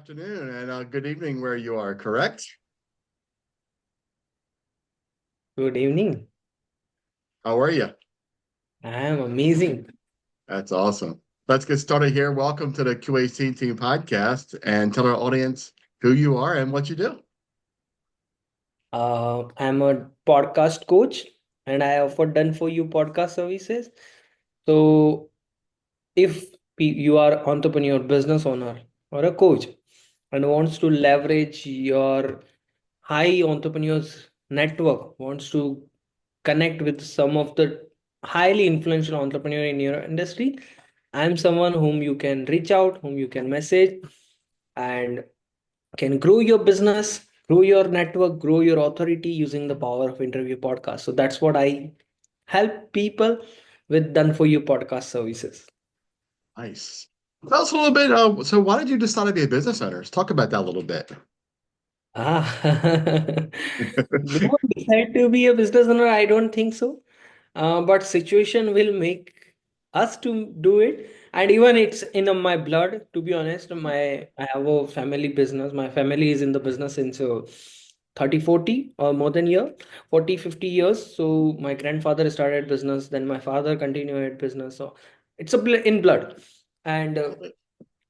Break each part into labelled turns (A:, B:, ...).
A: afternoon and good evening where you are, correct?
B: Good evening.
A: How are you?
B: I am amazing.
A: That's awesome. Let's get started here. Welcome to the Q.A.C. Team podcast and tell our audience who you are and what you do.
B: I'm a podcast coach and I offer done for you podcast services. So if you are entrepreneur, business owner, or a coach and wants to leverage your high entrepreneurs network, wants to connect with some of the highly influential entrepreneur in your industry, I'm someone whom you can reach out, whom you can message, and can grow your business, grow your network, grow your authority using the power of interview podcast. So that's what I help people with done for you podcast services.
A: Nice. Tell us a little bit. So, why did you decide to be a business owner? Let's talk about that a little bit.
B: Ah, no one decide to be a business owner. I don't think so. But situation will make us to do it, and even it's in my blood. To be honest, I have a family business. My family is in the business since 30, 40 or more than year, 40, 50 years. So my grandfather started business, then my father continued business. So it's in blood, and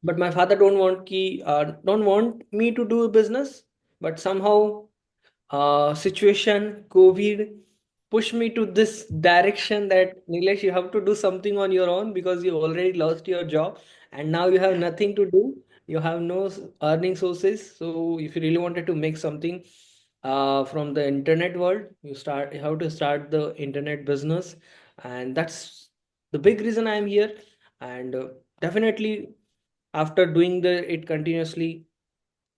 B: but my father don't want me to do business, but somehow situation, COVID pushed me to this direction that Nilesh, you have to do something on your own because you already lost your job and now you have nothing to do. You have no earning sources. So if you really wanted to make something from the internet world, you have to start the internet business, and that's the big reason I'm here. And definitely after doing it continuously,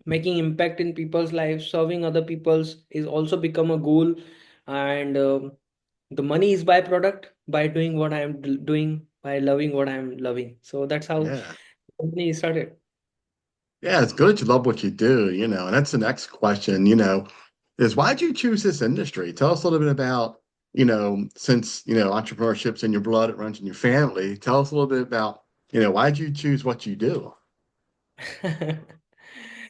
B: making impact in people's lives, serving other people's is also become a goal. And the money is byproduct by doing what I am doing, by loving what I am loving. So that's how
A: Yeah.
B: the company started.
A: Yeah, it's good that you love what you do, and that's the next question, is why did you choose this industry? Tell us a little bit about, since, entrepreneurship's in your blood, it runs in your family. Tell us a little bit about, why did you choose what you do?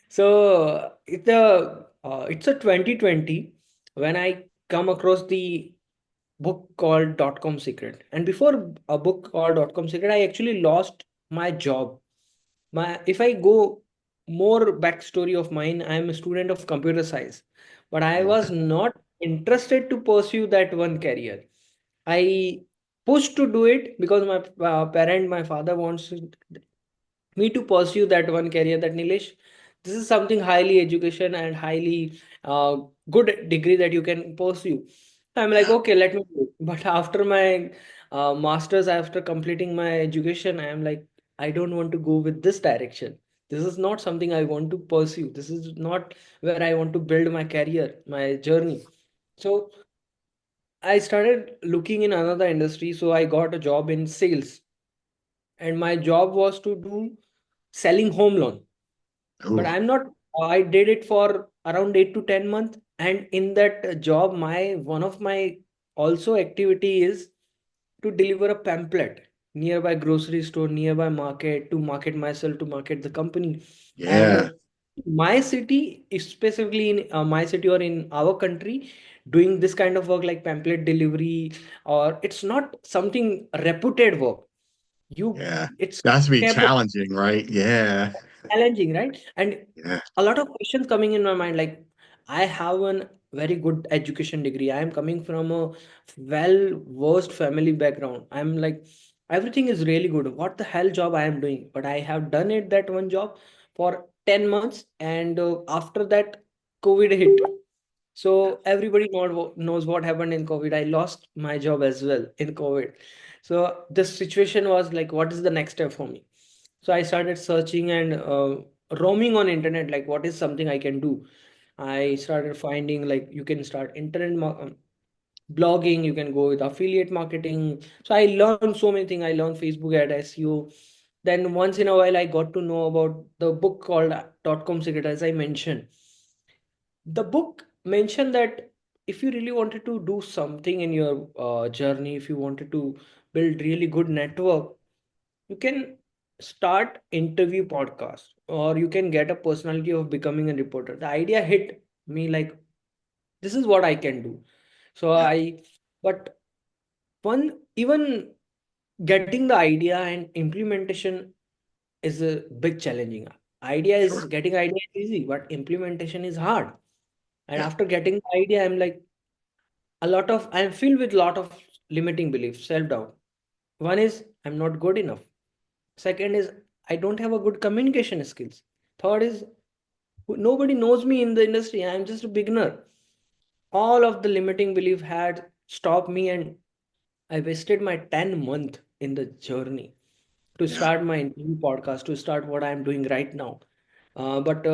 B: So it's a 2020 when I come across the book called dot com secret. And before a book called dot com secret, I actually lost my job. My If I go more backstory of mine, I am a student of computer science, but I was not interested to pursue that one career. I pushed to do it because my father wants me to pursue that one career. That Nilesh, this is something highly education and highly good degree that you can pursue. I'm like, okay, let me do it. But after my masters, after completing my education, I'm like, I don't want to go with this direction. This is not something I want to pursue. This is not where I want to build my career, my journey. So I started looking in another industry. So I got a job in sales, and my job was to do selling home loan. But
A: Ooh,
B: I'm not. I did it for around 8 to 10 months, and in that job, my one of my also activity is to deliver a pamphlet nearby grocery store, nearby market, to market myself, to market the company. And
A: yeah,
B: my city, specifically in my city or in our country, doing this kind of work like pamphlet delivery, or it's not something reputed work. You,
A: yeah.
B: it's
A: That has to be
B: taboo,
A: challenging, right? Yeah,
B: challenging, right? And
A: yeah,
B: a lot of questions coming in my mind, like, I have a very good education degree, I am coming from a well versed family background, I'm like, everything is really good, what the hell job I am doing? But I have done it that one job for 10 months, and after that COVID hit. So everybody knows what happened in COVID. I lost my job as well in COVID. So this situation was like, what is the next step for me? So I started searching and roaming on internet, like what is something I can do. I started finding like you can start blogging, you can go with affiliate marketing. So I learned so many things. I learned Facebook ad SEO. Then once in a while, I got to know about the book called .com Secret, as I mentioned. The book mentioned that if you really wanted to do something in your journey, if you wanted to build really good network, you can. start interview podcast, or you can get a personality of becoming a reporter. The idea hit me like, this is what I can do. So
A: Yeah,
B: but one, even getting the idea and implementation is a big challenging. Idea is
A: sure.
B: getting idea is easy, but implementation is hard. And
A: Yeah,
B: after getting the idea, I'm filled with lot of limiting beliefs, self-doubt. One is I'm not good enough. Second is I don't have a good communication skills. Third is nobody knows me in the industry. I'm just a beginner. All of the limiting belief had stopped me, and I wasted my 10 month in the journey to
A: yeah,
B: start my new podcast, to start what I'm doing right now. But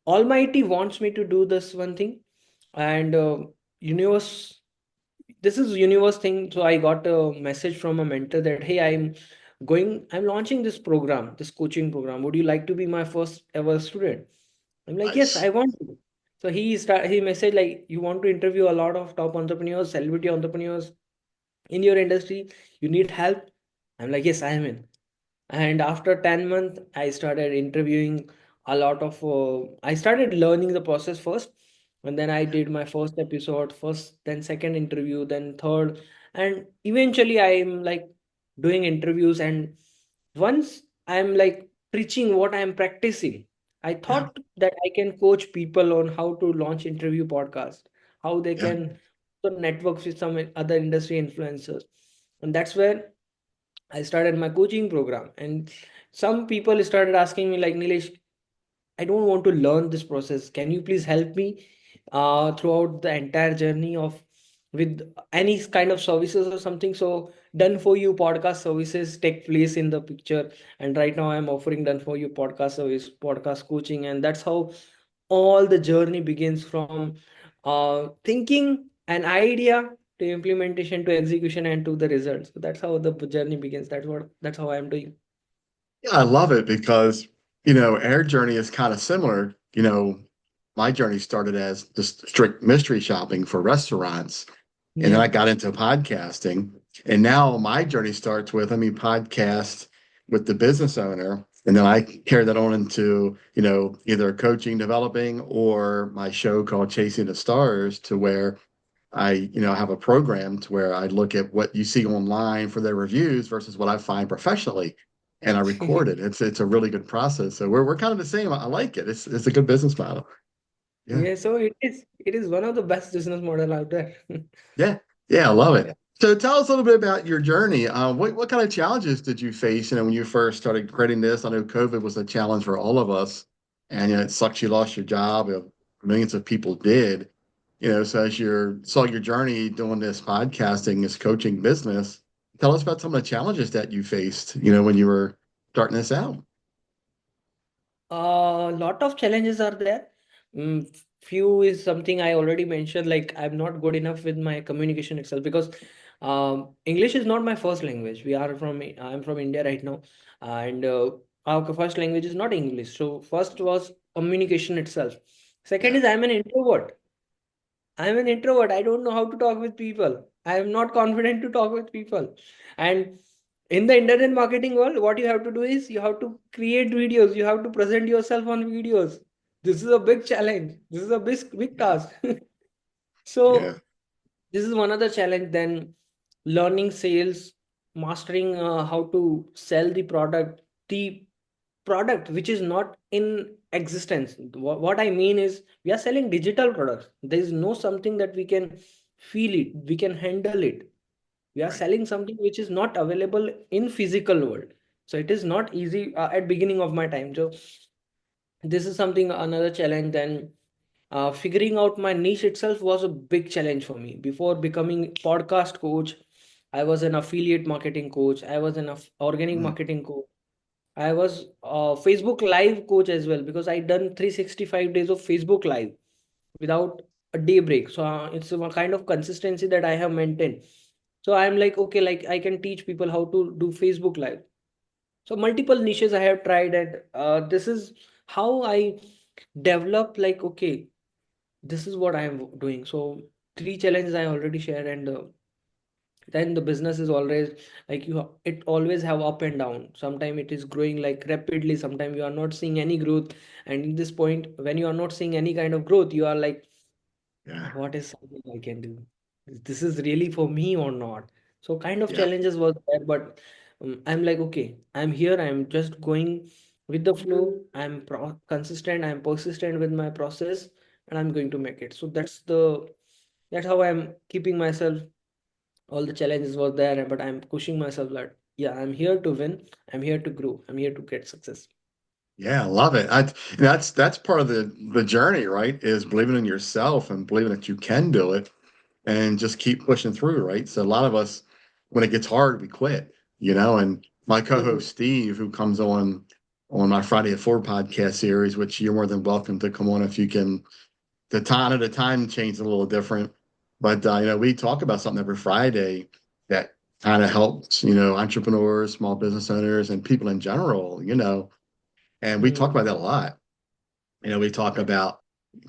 B: Almighty wants me to do this one thing, and universe. This is universe thing. So I got a message from a mentor that, hey, I'm launching this program, this coaching program. Would you like to be my first ever student? I'm like, yes,
A: nice.
B: I want to. So he messaged like, you want to interview a lot of top entrepreneurs, celebrity entrepreneurs in your industry. You need help. I'm like, yes, I am in. And after 10 months I started interviewing a lot of I started learning the process first, and then I did my first episode first, then second interview, then third, and eventually I'm like doing interviews. And once I'm like preaching what I'm practicing, I
A: Yeah,
B: thought that I can coach people on how to launch interview podcast, how they
A: yeah,
B: can network with some other industry influencers. And that's where I started my coaching program, and some people started asking me like, Nilesh, I don't want to learn this process. Can you please help me throughout the entire journey of with any kind of services or something? So done for you podcast services take place in the picture, and right now I'm offering done for you podcast service, podcast coaching, and that's how all the journey begins from thinking an idea to implementation to execution and to the results. So that's how the journey begins. That's how I'm doing.
A: yeah. I love it because our journey is kind of similar. My journey started as just strict mystery shopping for restaurants, and then
B: Yeah.
A: I got into podcasting, and now my journey starts with let me podcast with the business owner, and then I carry that on into either coaching, developing, or my show called Chasing the Stars, to where I have a program to where I look at what you see online for their reviews versus what I find professionally, and I record it. It's a really good process. So we're kind of the same. I like it. It's a good business model. Yeah.
B: Yeah, so it is one of the best business model out there.
A: Yeah. Yeah, I love it. So tell us a little bit about your journey. What kind of challenges did you face, when you first started creating this? I know COVID was a challenge for all of us, and it sucks you lost your job. Millions of people did. So as you saw your journey doing this podcasting, this coaching business, tell us about some of the challenges that you faced, when you were starting this out.
B: A lot of challenges are there. Few is something I already mentioned, like I'm not good enough with my communication itself, because English is not my first language. I'm from India right now, and our first language is not English. So first was communication itself. Second
A: Yeah.
B: is I'm an introvert. I'm an introvert. I don't know how to talk with people. I am not confident to talk with people. And in the internet marketing world, what you have to do is you have to create videos. You have to present yourself on videos. This is a big challenge. This is a big
A: Yeah.
B: task.
A: Yeah.
B: So this is one other challenge. Then learning sales, mastering how to sell the product which is not in existence. What I mean is we are selling digital products. There is no something that we can feel it, we can handle it. We are
A: Right.
B: selling something which is not available in physical world. So it is not easy at beginning of my time. So this is something another challenge. Then figuring out my niche itself was a big challenge for me. Before becoming podcast coach, I was an affiliate marketing coach, I was an organic
A: Mm.
B: marketing coach, I was a Facebook Live coach as well, because I done 365 days of Facebook Live without a day break. So it's a kind of consistency that I have maintained. So I'm like, okay, like I can teach people how to do Facebook Live. So multiple niches I have tried, and this is how I develop. Like, okay, this is what I am doing. So three challenges I already shared, and then the business is always like it always have up and down. Sometimes it is growing like rapidly, sometimes you are not seeing any growth. And in this point, when you are not seeing any kind of growth, you are like,
A: Yeah.
B: what is something I can do? This is really for me or not? So kind of
A: Yeah.
B: challenges was there, but I'm like, okay, I'm here. I'm just going with the flow. I'm consistent. I'm persistent with my process, and I'm going to make it. So that's how I'm keeping myself. All the challenges was there, but I'm pushing myself that yeah, I'm here to win. I'm here to grow. I'm here to get success.
A: Yeah, I love it. That's part of the journey, right? Is believing in yourself and believing that you can do it and just keep pushing through, right? So a lot of us, when it gets hard, we quit, and my
B: Mm.
A: co-host Steve, who comes on my Friday at Four podcast series, which you're more than welcome to come on if you can. The time change a little different, but we talk about something every Friday that kind of helps, entrepreneurs, small business owners, and people in general, and we talk
B: Mm.
A: about that a lot. We talk
B: Yeah.
A: about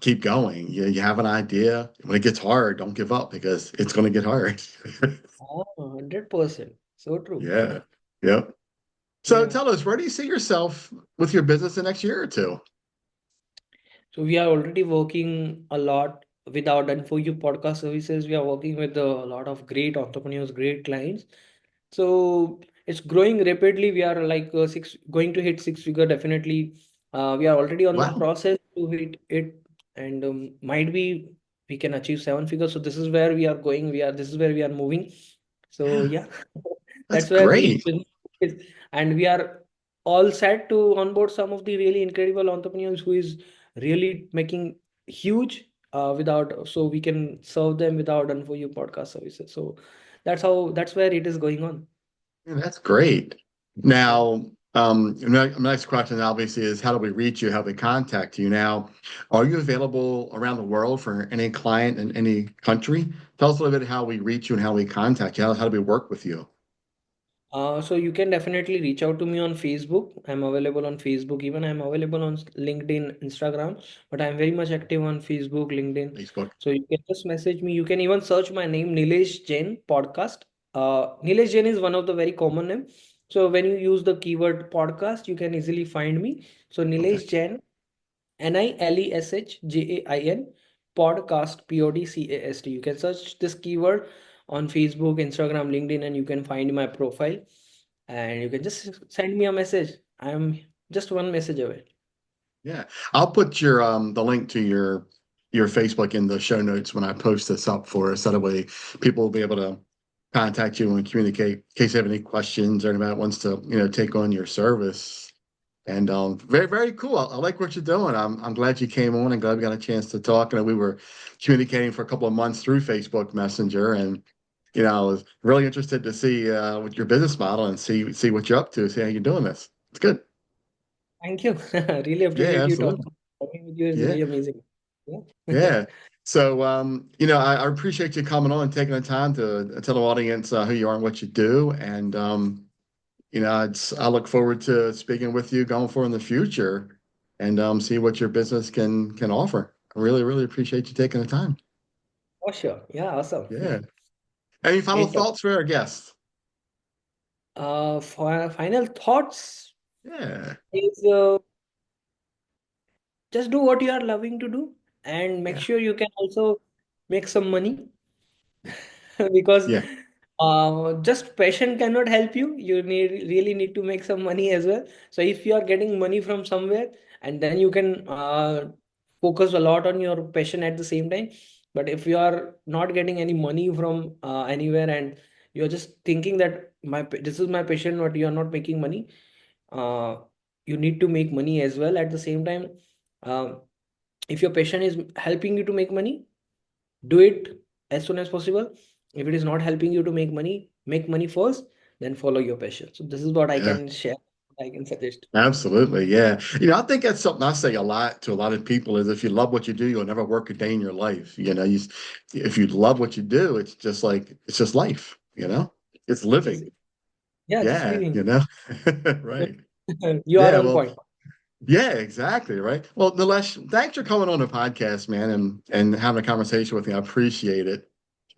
A: keep going. You have an idea. When it gets hard, don't give up because it's going to get hard.
B: 100%. So true.
A: Yeah. Yep. So
B: Yeah.
A: tell us, where do you see yourself with your business the next year or two?
B: So we are already working a lot with our Done For You podcast services. We are working with a lot of great entrepreneurs, great clients. So it's growing rapidly. We are like going to hit six figure definitely. We are already on the
A: Wow.
B: process to hit it, and might be we can achieve seven figures. So this is where we are going. This is where we are moving. So
A: Yeah,
B: yeah,
A: that's
B: that's where the
A: great.
B: business is, and we are all set to onboard some of the really incredible entrepreneurs who is really making huge without, so we can serve them without done for you podcast services. So that's where it is going on.
A: Yeah, that's great.
B: Yeah.
A: Now, my next question obviously is how do we reach you? How do we contact you? Now, are you available around the world for any client in any country? Tell us a little bit how we reach you and how we contact you. How do we work with you?
B: So you can definitely reach out to me on Facebook. I'm available on Facebook. Even I'm available on LinkedIn, Instagram, but I'm very much active on Facebook, LinkedIn.
A: Facebook.
B: So you can just message me. You can even search my name, Nilesh Jain podcast. Nilesh Jain is one of the very common name. So when you use the keyword podcast, you can easily find me. So
A: Okay.
B: Nilesh Jain, Nileshjain podcast, podcast. You can search this keyword on Facebook, Instagram, LinkedIn, and you can find my profile. And you can just send me a message. I'm just one message away.
A: Yeah. I'll put the link to your Facebook in the show notes when I post this up for us. That way people will be able to contact you and communicate in case they have any questions or anybody wants to, take on your service. And very, very cool. I like what you're doing. I'm glad you came on and glad we got a chance to talk. And we were communicating for a couple of months through Facebook Messenger, and I was really interested to see what your business model and see what you're up to, see how you're doing this. It's good.
B: Thank you. Really
A: Yeah,
B: appreciate you
A: absolutely.
B: talking with you is
A: Yeah,
B: really amazing. Yeah.
A: yeah. So, I appreciate you coming on and taking the time to tell the audience who you are and what you do. And I look forward to speaking with you going forward in the future and see what your business can offer. I really, really appreciate you taking the time.
B: For sure. Yeah, awesome.
A: Yeah. Any final
B: Great talk.
A: thoughts for our guests?
B: For final thoughts
A: Yeah.
B: is just do what you are loving to do, and make
A: Yeah.
B: sure you can also make some money. Because
A: Yeah.
B: just passion cannot help you. You really need to make some money as well. So if you are getting money from somewhere, and then you can focus a lot on your passion at the same time. But if you are not getting any money from anywhere, and you're just thinking that this is my passion, but you are not making money, uh, you need to make money as well at the same time. um, if your passion is helping you to make money, do it as soon as possible. If it is not helping you to make money first, then follow your passion. So this is what I
A: Yeah.
B: can share, I can suggest.
A: Absolutely. Yeah. I think that's something I say a lot to a lot of people is if you love what you do, you'll never work a day in your life. If you love what you do, it's just life, it's
B: Just,
A: living.
B: yeah, just
A: Yeah.
B: leaving.
A: Right.
B: You are
A: Yeah.
B: on
A: Well,
B: point.
A: yeah, exactly. Right. Well, Nilesh, thanks for coming on the podcast, man, and having a conversation with me. I appreciate it.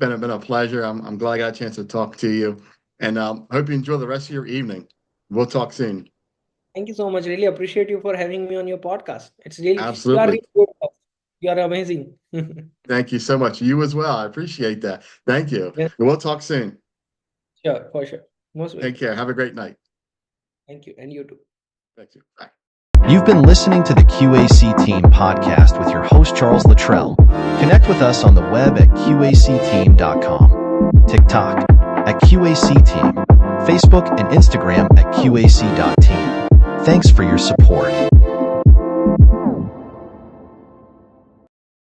A: been a pleasure. I'm glad I got a chance to talk to you, and hope you enjoy the rest of your evening. We'll talk soon.
B: Thank you so much. Really appreciate you for having me on your podcast. It's really, you are
A: Absolutely.
B: really good. You are amazing.
A: Thank you so much. You as well. I appreciate that. Thank you.
B: Yes,
A: And we'll talk soon.
B: sure, for sure. Most
A: Take
B: welcome.
A: care. Have a great night.
B: Thank you. And you too.
A: Thank you. Bye.
C: You've been listening to the QAC Team podcast with your host, Charles Luttrell. Connect with us on the web at qacteam.com, TikTok at QAC Team, Facebook and Instagram at QAC.team. Thanks for your support.